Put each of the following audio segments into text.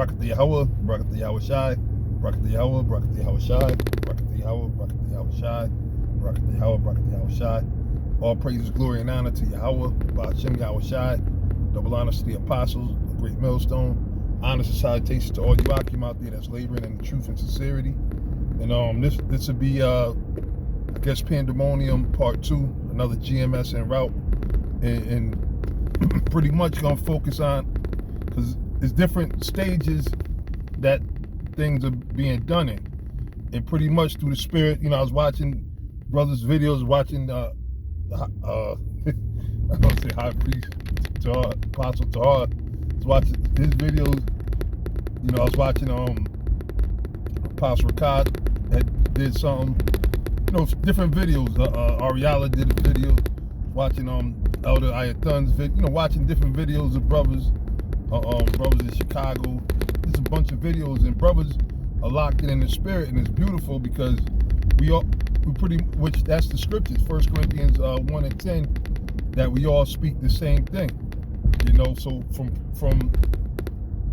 Barakatah Yahweh, Barakatah Yahweh Shai, Barakatah Yahweh, Barakatah Yahweh Shai, Barakatah Yahweh, Barakatah Yahweh Shai, Barakatah Yahweh, Barakatah Yahweh Shai. All praises, glory, and honor to Yahweh, Ba'ashem Yahweh Shai. Double honors to the apostles, the great millstone. Honors and salutations to all you Akim out there that's laboring in truth and sincerity. And this would be I guess Pandemonium Part 2, another GMS en route, and pretty much gonna focus on, because there's different stages that things are being done in, and pretty much through the spirit. I was watching brothers' videos, watching I don't say high priest Tahar, Apostle Tahar. I was watching his videos. I was watching Apostle Ricard that did something. Different videos. Ariala did a video. Watching Elder Ayathun's video. Watching different videos of brothers. Brothers in Chicago. There's a bunch of videos, and brothers are locked in the spirit, and it's beautiful because which that's the scriptures, 1 Corinthians 1 and 10, that we all speak the same thing. So from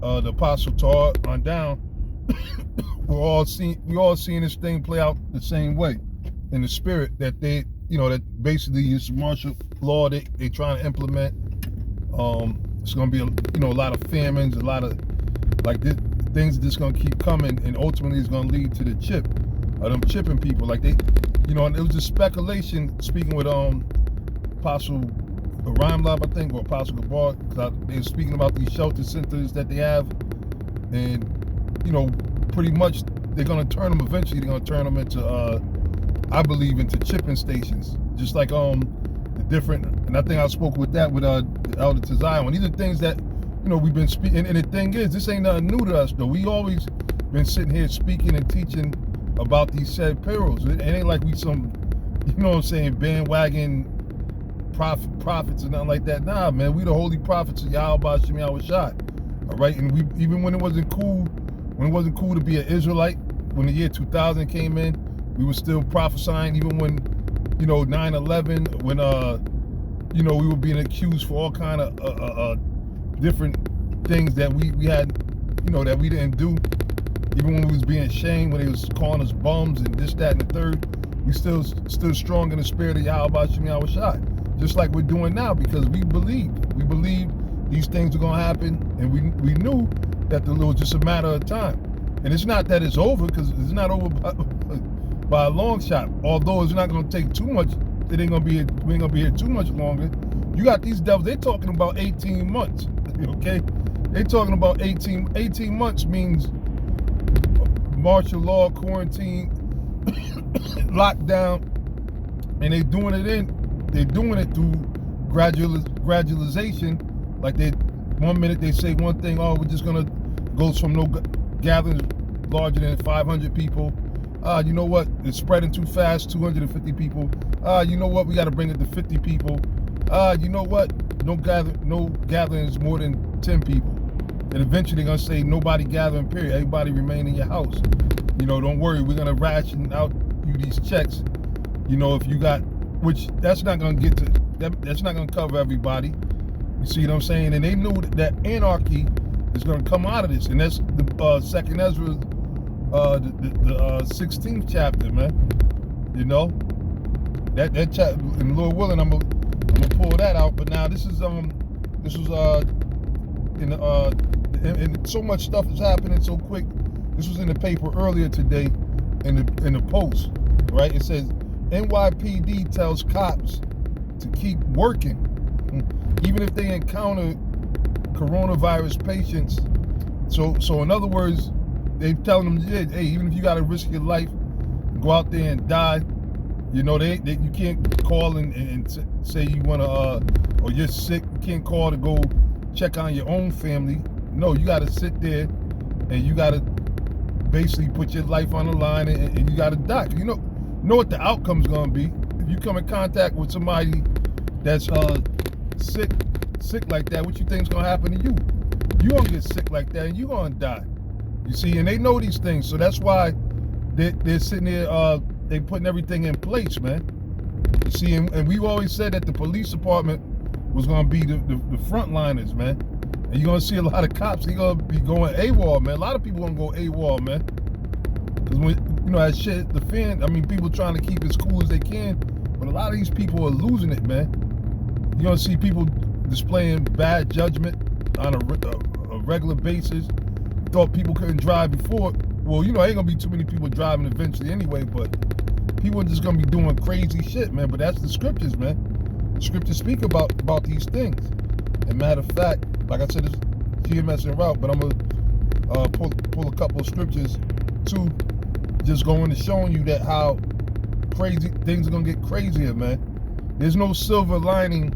the Apostle Tahar on down, we're all seeing this thing play out the same way in the spirit, that they, that basically is martial law they trying to implement. It's going to be a lot of famines, a lot of things that's going to keep coming, and ultimately it's going to lead to the chip of them chipping people. And it was a speculation, speaking with Apostle Rhymelab, I think, or Apostle Gabar, because they were speaking about these shelter centers that they have, and pretty much they're going to turn them eventually. They're going to turn them into I believe into chipping stations, just like the different. And I think I spoke with that with Elder Tazion. These are things that we've been speaking. And the thing is, this ain't nothing new to us, though. We always been sitting here speaking and teaching about these said perils. It ain't like we some, bandwagon prophets or nothing like that. Nah, man, we the holy prophets of Yahweh Ba'ashem Yahweh Shai. All right, and we, even when it wasn't cool to be an Israelite, when the year 2000 came in, we were still prophesying. Even when 9/11, when we were being accused for all kind of different things that we had, that we didn't do. Even when we was being shamed, when they was calling us bums and this, that, and the third, we still strong in the spirit of Yahweh Ba'ashem Yahweh Shai. Just like we're doing now, because we believed these things are gonna happen, and we knew that it was just a matter of time. And it's not that it's over, because it's not over by a long shot. Although it's not gonna take too much, we ain't gonna be here too much longer. You got these devils, they're talking about 18 months. Okay? They're talking about 18 months means martial law, quarantine, lockdown, and they're doing it through gradualization. Like 1 minute they say one thing, we're just gonna go from no gatherings larger than 500 people. You know what? It's spreading too fast, 250 people. You know what? We got to bring it to 50 people. You know what? No gatherings more than 10 people. And eventually they're gonna say nobody gathering, period. Everybody remain in your house. Don't worry, we're gonna ration out you these checks. If you got, which that's not gonna get to, that's not gonna cover everybody. You see what I'm saying? And they knew that anarchy is gonna come out of this, and that's the Second Ezra, the 16th chapter, man. That chapter, and Lord willing, I'm gonna pull that out. But now this was and so much stuff is happening so quick. This was in the paper earlier today, in the Post, right? It says NYPD tells cops to keep working even if they encounter coronavirus patients. So in other words, they telling them, hey, even if you got to risk your life, go out there and die. You can't call and say you want to, or you're sick. You can't call to go check on your own family. No, you got to sit there and you got to basically put your life on the line, and you got to die. You know what the outcome's going to be. If you come in contact with somebody that's sick like that, what you think's going to happen to you? You going to get sick like that, and you going to die. You see, and they know these things, so that's why they're sitting there, they putting everything in place, man. You see, and we've always said that the police department was going to be the frontliners, man. And you're gonna see a lot of cops, they're gonna be going AWOL, man. A lot of people gonna go AWOL, man. Because when, you know, that shit, the fan, I mean, people trying to keep it as cool as they can, but a lot of these people are losing it, man. You're gonna see people displaying bad judgment on a regular basis. Thought people couldn't drive before. Well, you know, ain't gonna be too many people driving eventually anyway, but people are just gonna be doing crazy shit, man. But that's the scriptures, man. The scriptures speak about these things. And matter of fact, like I said, it's GMS en route, but I'm gonna pull a couple of scriptures too, just going to showing you that how crazy things are gonna get crazier, man. There's no silver lining,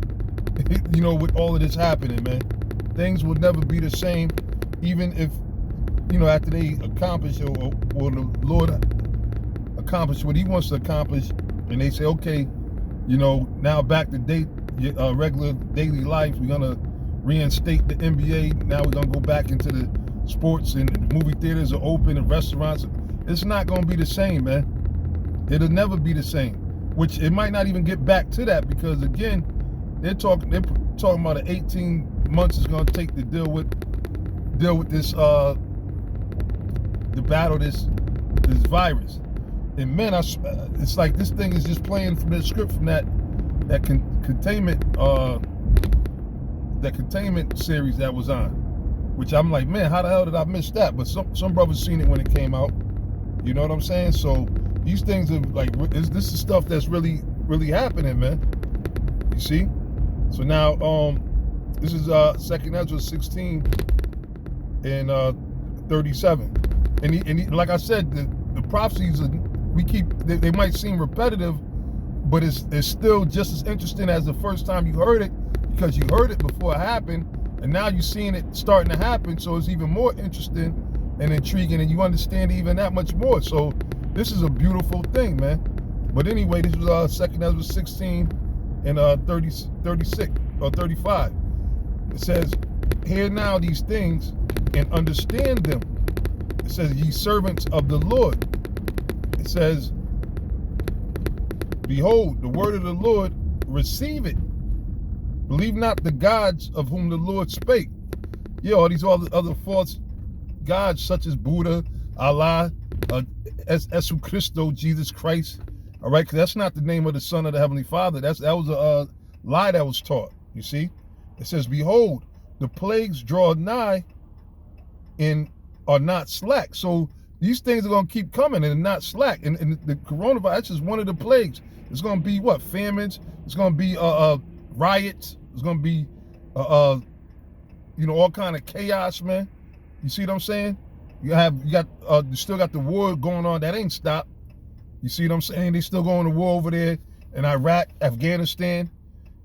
you know, with all of this happening, man. Things will never be the same, even if, you know, after they accomplish or the Lord accomplish what He wants to accomplish, and they say, okay, you know, now back to regular daily life. We're gonna reinstate the NBA. Now we're gonna go back into the sports, and the movie theaters are open and restaurants. It's not gonna be the same, man. It'll never be the same. Which it might not even get back to that, because again, they're talking about an 18 months is gonna take to deal with this to battle this virus. And man, it's like this thing is just playing from the script from that containment series that was on, which I'm like, man, how the hell did I miss that? But some brothers seen it when it came out. You know what I'm saying? So these things are like, this is stuff that's really happening, man. You see? So now, this is 2nd Ezra 16 and 37, and like I said, the prophecies they might seem repetitive, but it's still just as interesting as the first time you heard it, because you heard it before it happened, and now you're seeing it starting to happen. So it's even more interesting and intriguing, and you understand even that much more. So this is a beautiful thing, man. But anyway, this was 2nd Ezra 16 and 36 or 35. It says, hear now these things and understand them. It says, ye servants of the Lord. It says, behold, the word of the Lord, receive it. Believe not the gods of whom the Lord spake. Yeah, all these other false gods such as Buddha, Allah, Esu Christo, Jesus Christ. All right, because that's not the name of the Son of the Heavenly Father. That was a lie that was taught. You see, it says, behold, the plagues draw nigh and are not slack. So these things are going to keep coming and not slack. And the coronavirus is one of the plagues. It's going to be what? Famines. It's going to be riots. It's going to be you know, all kind of chaos, man. You see what I'm saying? You still got the war going on that ain't stopped. You see what I'm saying? They still going to war over there in Iraq, Afghanistan.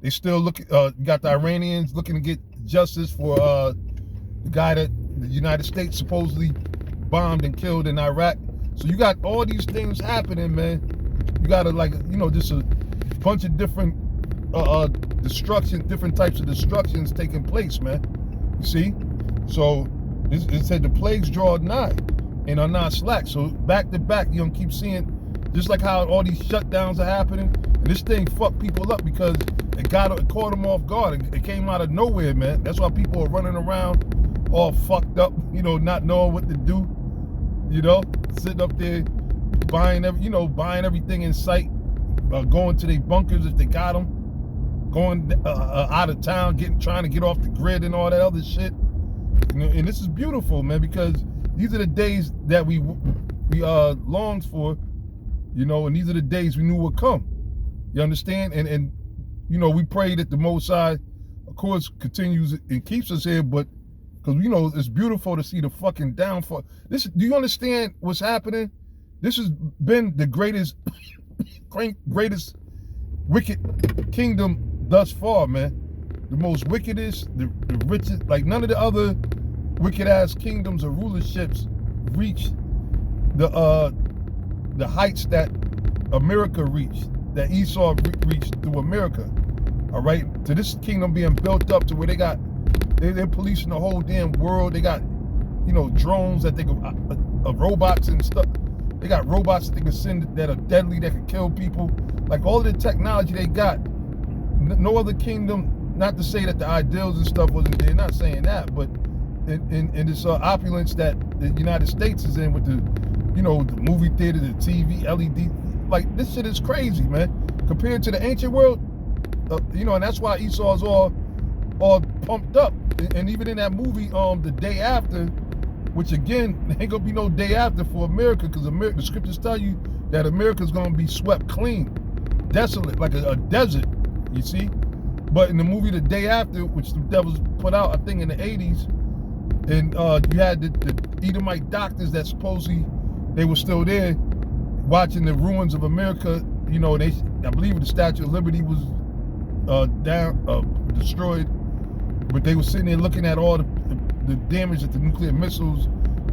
They still you got the Iranians looking to get justice for the guy that the United States supposedly bombed and killed in Iraq. So you got all these things happening, man. You got just a bunch of different different types of destructions taking place, man. You see? So it said the plagues draw nigh and are not slack. So back to back, you're gonna keep seeing, just like how all these shutdowns are happening. And this thing fucked people up because it caught them off guard. It came out of nowhere, man. That's why people are running around all fucked up, you know, not knowing what to do, you know, sitting up there buying everything in sight, going to their bunkers if they got them, going out of town, trying to get off the grid and all that other shit. You know, and this is beautiful, man, because these are the days that we longed for, you know, and these are the days we knew would come. You understand? And you know, we pray that the Most High, of course, continues and keeps us here, but because, you know, it's beautiful to see the fucking downfall. Do you understand what's happening? This has been the greatest wicked kingdom thus far, man. The most wickedest, the richest, like none of the other wicked ass kingdoms or rulerships reached the heights that America reached, that Esau reached through America. All right, to this kingdom being built up to where they're policing the whole damn world. They got, you know, drones that they can, robots and stuff. They got robots that they can send that are deadly, that can kill people. Like all of the technology they got, no other kingdom not to say that the ideals and stuff wasn't there, not saying that, but in this opulence that the United States is in with the, you know, the movie theater, the TV, LED, like this shit is crazy, man. Compared to the ancient world, you know, and that's why Esau's all pumped up. And even in that movie, The Day After, which again, ain't gonna be no day after for America, because the scriptures tell you that America's gonna be swept clean, desolate, like a desert, you see? But in the movie The Day After, which the Devils put out, I think in the 80s, and you had the Edomite doctors that supposedly they were still there watching the ruins of America. You know, I believe the Statue of Liberty was destroyed, but they were sitting there looking at all the damage that the nuclear missiles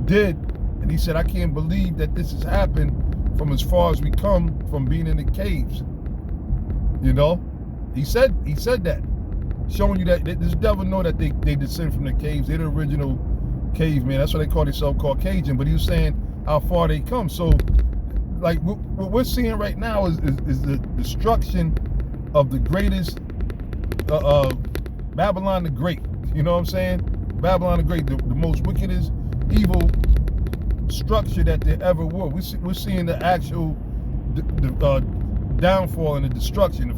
did, and he said, I can't believe that this has happened from as far as we come from being in the caves. You know, he said that, showing you that this devil know that they descend from the caves. They're the original caveman. That's why they call themselves Caucasian. But he was saying how far they come. So, like, what we're seeing right now is the destruction of the greatest, Babylon the Great. You know what I'm saying? Babylon the Great, the most wickedest, evil structure that there ever was. We're seeing the actual downfall and the destruction, the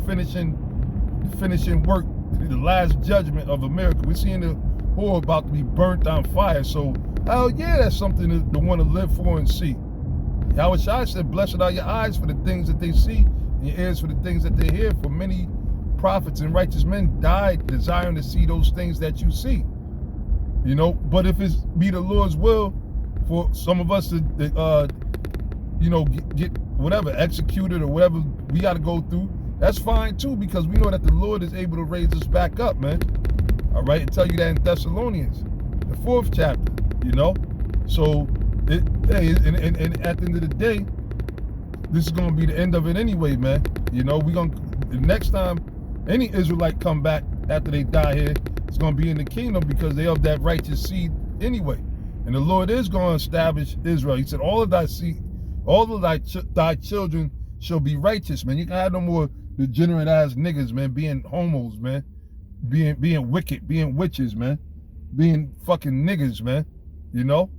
finishing work, the last judgment of America. We're seeing the whore about to be burnt on fire. So, hell yeah, that's something to want to live for and see. Yahweh Shai said, blessed are your eyes for the things that they see, and your ears for the things that they hear. For many prophets and righteous men died desiring to see those things that you see. You know, but if it's be the Lord's will for some of us to, you know, get whatever executed or whatever we got to go through, that's fine too, because we know that the Lord is able to raise us back up, man. All right, I tell you that in Thessalonians, the 4th chapter, you know. So, hey, and at the end of the day, this is going to be the end of it anyway, man. You know, the next time any Israelite come back after they die here, it's going to be in the kingdom, because they of that righteous seed anyway. And the Lord is going to establish Israel. He said, all of thy seed, all of thy children shall be righteous, man. You can have no more degenerate ass niggas, man, being homos, man, being wicked, being witches, man, being fucking niggas, man, you know.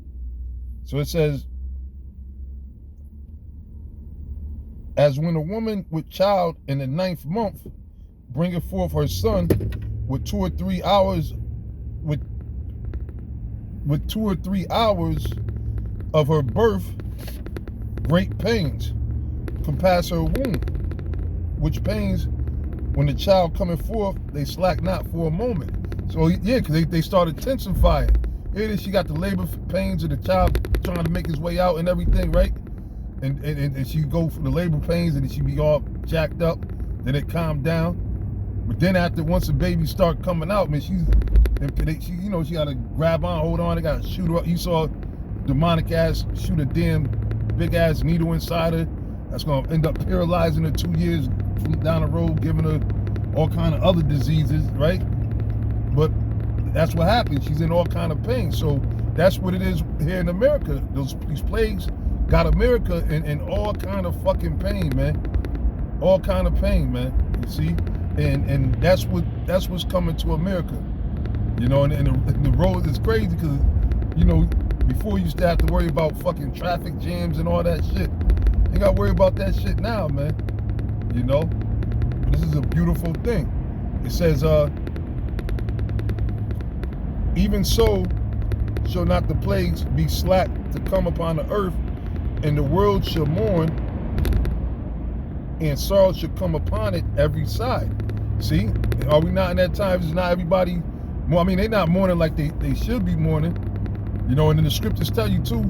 So it says, as when a woman with child in the 9th month bringeth forth her son with 2 or 3 hours, with 2 or 3 hours of her birth, great pains compass her womb, which pains when the child cometh forth, they slack not for a moment. So yeah, because they started intensifying. Here she got the labor pains of the child trying to make his way out and everything, right? And she go for the labor pains, and then she be all jacked up. Then it calmed down. But then once the baby start coming out, man, she you know, she got to grab on, hold on. They got to shoot her up. You saw demonic ass shoot a damn big ass needle inside her. That's gonna end up paralyzing her 2 years down the road, giving her all kind of other diseases, right? But that's what happens. She's in all kind of pain. So that's what it is here in America. These plagues got America in all kind of fucking pain, man. All kind of pain, man. You see, and that's what's coming to America. You know, and the road is crazy, because, you know, before you used to have to worry about fucking traffic jams and all that shit. You got to worry about that shit now, man. You know, this is a beautiful thing. It says, even so shall not the plagues be slack to come upon the earth, and the world shall mourn, and sorrow shall come upon it every side. See, are we not in that time? Is not everybody, I mean, they're not mourning like they should be mourning. You know, and then the scriptures tell you too,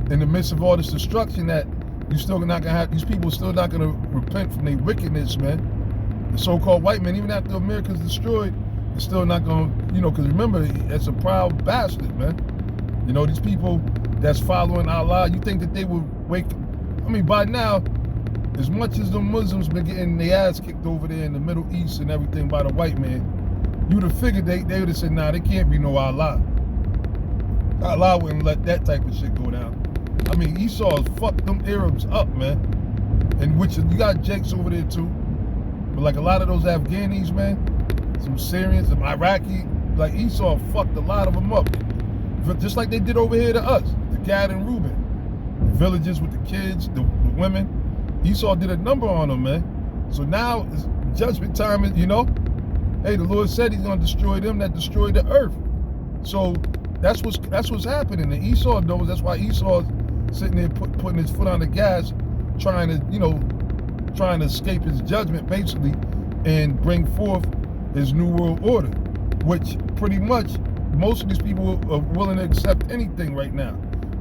in the midst of all this destruction, that you still not gonna have, these people still not gonna repent from their wickedness, man. The so-called white man, even after America's destroyed, they're still not gonna, you know, because remember, it's a proud bastard, man. You know, these people that's following Allah, you think that they would wake, I mean, by now, as much as the Muslims been getting their ass kicked over there in the Middle East and everything by the white man, you'd have figured they would have said, nah, they can't be no Allah. Allah wouldn't let that type of shit go down. I mean, Esau fucked them Arabs up, man. And which, you got Jakes over there too. But like a lot of those Afghanis, man, some Syrians, some Iraqi. Like Esau fucked a lot of them up, just like they did over here to us, the Gad and Reuben, the villages with the kids, the women. Esau did a number on them, man. So now it's judgment time, hey, the Lord said he's going to destroy them that destroy the earth. So that's what's happening. And Esau knows. That's why Esau's sitting there putting his foot on the gas, trying to escape his judgment, basically, and bring forth his new world order, which pretty much most of these people are willing to accept anything right now.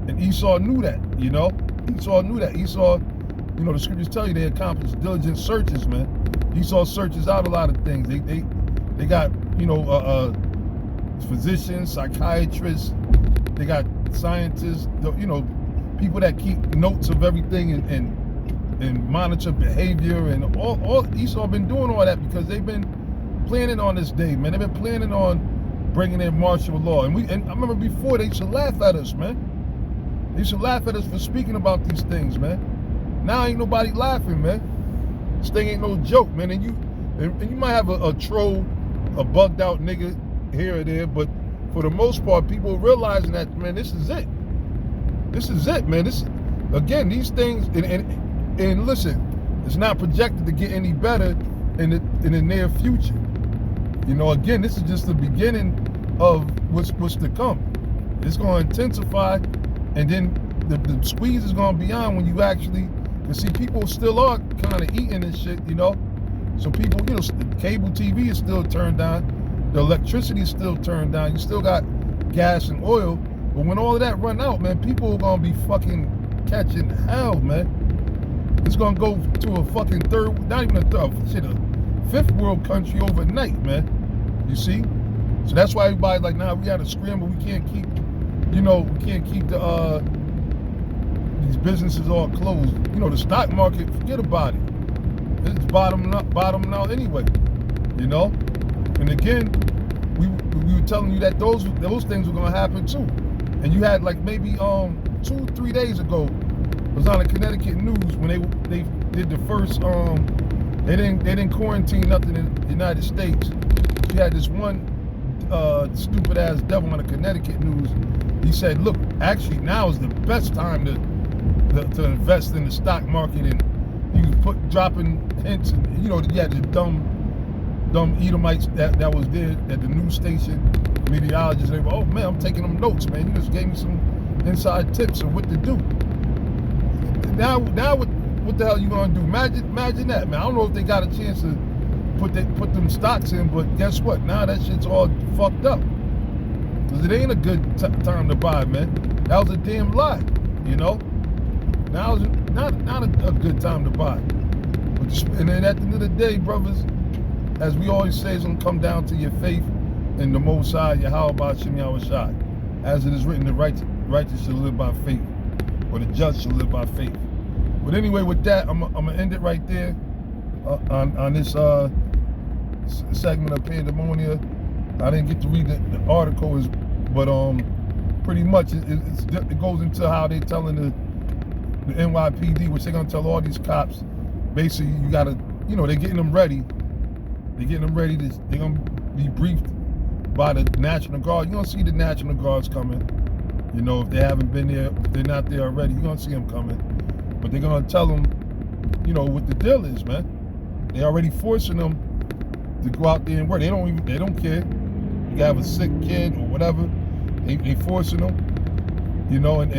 And Esau knew that, Esau knew that. Esau, the scriptures tell you they accomplished diligent searches, man. Esau searches out a lot of things. They got, physicians, psychiatrists, they got scientists, people that keep notes of everything and monitor behavior, and all Esau been doing all that because they've been planning on this day, man. They've been planning on bringing in martial law. And I remember before they used to laugh at us, man. They used to laugh at us for speaking about these things, man. Now ain't nobody laughing, man. This thing ain't no joke, man. And you might have a troll, a bugged out nigga here or there, but for the most part, people realizing that, man, this is it. This is it, man. Again, these things, and listen, it's not projected to get any better in the near future. Again, this is just the beginning of what's to come. It's going to intensify, and then the squeeze is going to be on when you actually, see, people still are kind of eating this shit, So people, cable TV is still turned on, the electricity is still turned down. You still got gas and oil, but when all of that run out, man, people are going to be fucking catching hell, man. It's going to go to a fucking a fifth world country overnight, man. You see? So that's why everybody's like, nah, we got to scramble. We can't keep, we can't keep these businesses all closed. The stock market, forget about it. It's bottoming out anyway, And again, we were telling you that those things were going to happen too. And you had like maybe 2-3 days ago, it was on the Connecticut news when they did the first they didn't quarantine nothing in the United States. You had this one stupid ass devil on the Connecticut news. He said, look, actually now is the best time to invest in the stock market, and he was dropping hints, and you had the dumb Edomites that was there at the news station, meteorologists. They were, oh man, I'm taking them notes, man. You just gave me some inside tips of what to do. Now what the hell you gonna do? Imagine that, man. I don't know if they got a chance to put them stocks in, but guess what? Now that shit's all fucked up. Cause it ain't a good time to buy, man. That was a damn lie, Now it's not a good time to buy. And then at the end of the day, brothers, as we always say, it's gonna come down to your faith in the Most High, Yahweh Shem Yahushai. As it is written, the righteous shall live by faith, or the just shall live by faith. But anyway, with that, I'm gonna end it right there on this segment of Pandemonium. I didn't get to read the article, but pretty much it goes into how they're telling the NYPD, which they're gonna tell all these cops. Basically, you gotta, they're getting them ready. They're gonna be briefed by the National Guard. You're gonna see the National Guards coming. If they haven't been there, if they're not there already, you're gonna see them coming. But they're gonna tell them, what the deal is, man. They're already forcing them to go out there and work. They don't care. You have a sick kid or whatever. They forcing them, and